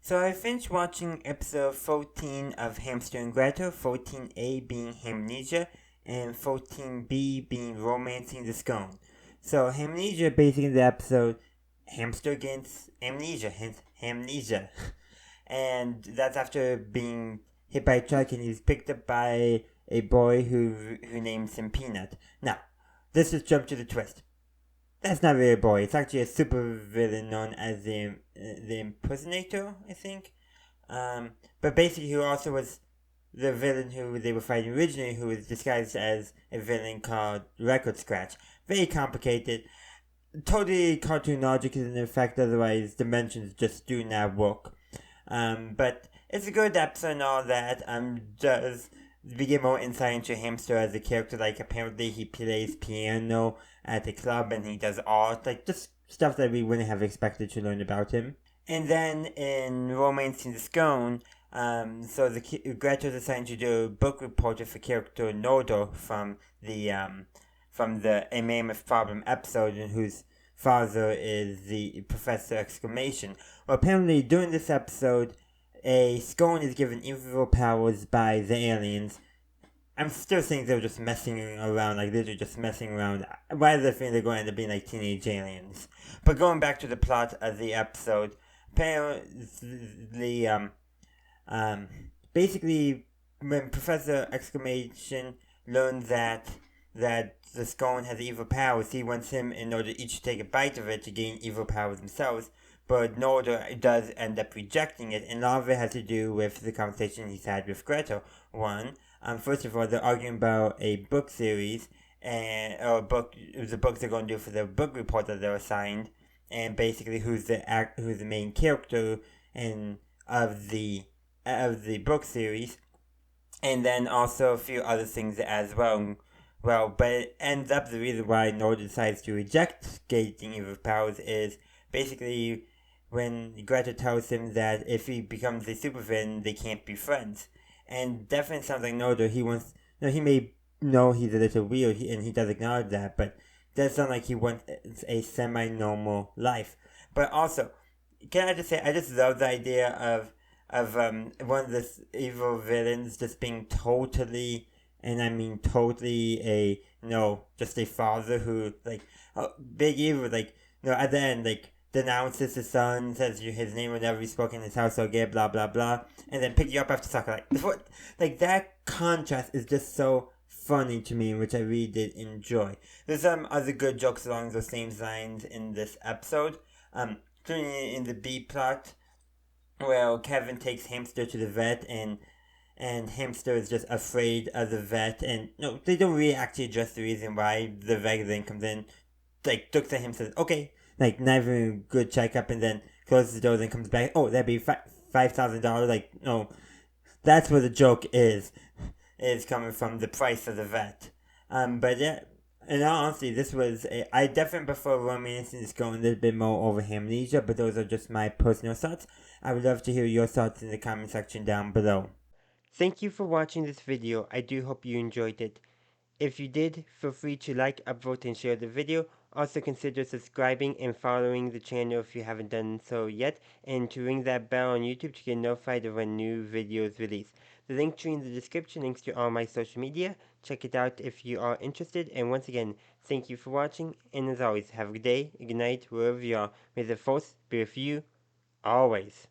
So I finished watching episode 14 of Hamster and Gretel, 14A being Hamnesia, and 14B being Romancing the Scone. So Hamnesia, basically the episode, hamster against amnesia, hence Hamnesia. And that's after being hit by a truck and he's picked up by a boy who names him Peanut. Now, let's just jump to the twist. That's not really a boy. It's actually a super villain known as the Impersonator, I think. But basically, who also was the villain who they were fighting originally, who was disguised as a villain called Record Scratch. Very complicated. Totally cartoon logic is in effect, otherwise dimensions just do not work. But it's a good episode and all that. Does we get more insight into Hamster as a character. Like, apparently he plays piano at the club and he does art. Like, just stuff that we wouldn't have expected to learn about him. And then in Romancing the Scone, so Gretel's assigned to do a book reporter for character Nodor from the A Mammoth Problem episode, in whose father is the Professor Exclamation. Well, apparently during this episode, a Scone is given evil powers by the aliens. I'm still saying they were just messing around, like literally just messing around. Why do I think they're going to end up being like teenage aliens? But going back to the plot of the episode, apparently, basically, when Professor Exclamation learns that the Scone has evil powers, he wants him in order each to take a bite of it to gain evil powers themselves. But Nodor does end up rejecting it, and a lot of it has to do with the conversation he's had with Gretel. One, first of all, they're arguing about a book series, or the books they're going to do for the book report that they're assigned, and basically who's the main character of the book series, and then also a few other things as well. Well, but it ends up the reason why Nodor decides to reject gaining evil powers is basically when Gretel tells him that if he becomes a supervillain, they can't be friends. And definitely sounds like Nodor, he may know he's a little weird, and he does acknowledge that, but it does sound like he wants a semi-normal life. But also, can I just say, I just love the idea of one of the evil villains just being totally, and I mean totally just a father who, like, big evil, like, at the end, like, denounces his son, says his name will never be spoken in his house again, blah blah blah, and then pick you up after soccer. Like, what? Like, that contrast is just so funny to me, which I really did enjoy. There's some other good jokes along those same lines in this episode. Including in the B plot, where Kevin takes Hamster to the vet, and Hamster is just afraid of the vet, and no, they don't really actually address the reason why the vet then comes in, like, looks at him, says, okay, like, not even a good checkup, and then closes the door, then comes back, oh, that'd be $5,000, like, no, that's where the joke is coming from, the price of the vet. But yeah, in all honesty, I definitely prefer Romancing the Scone a little bit more over Hamnesia, but those are just my personal thoughts. I would love to hear your thoughts in the comment section down below. Thank you for watching this video. I do hope you enjoyed it. If you did, feel free to like, upvote, and share the video. Also consider subscribing and following the channel if you haven't done so yet, and to ring that bell on YouTube to get notified of when new videos release. The link tree in the description links to all my social media. Check it out if you are interested, and once again, thank you for watching, and as always, have a good day, good night, wherever you are. May the force be with you, always.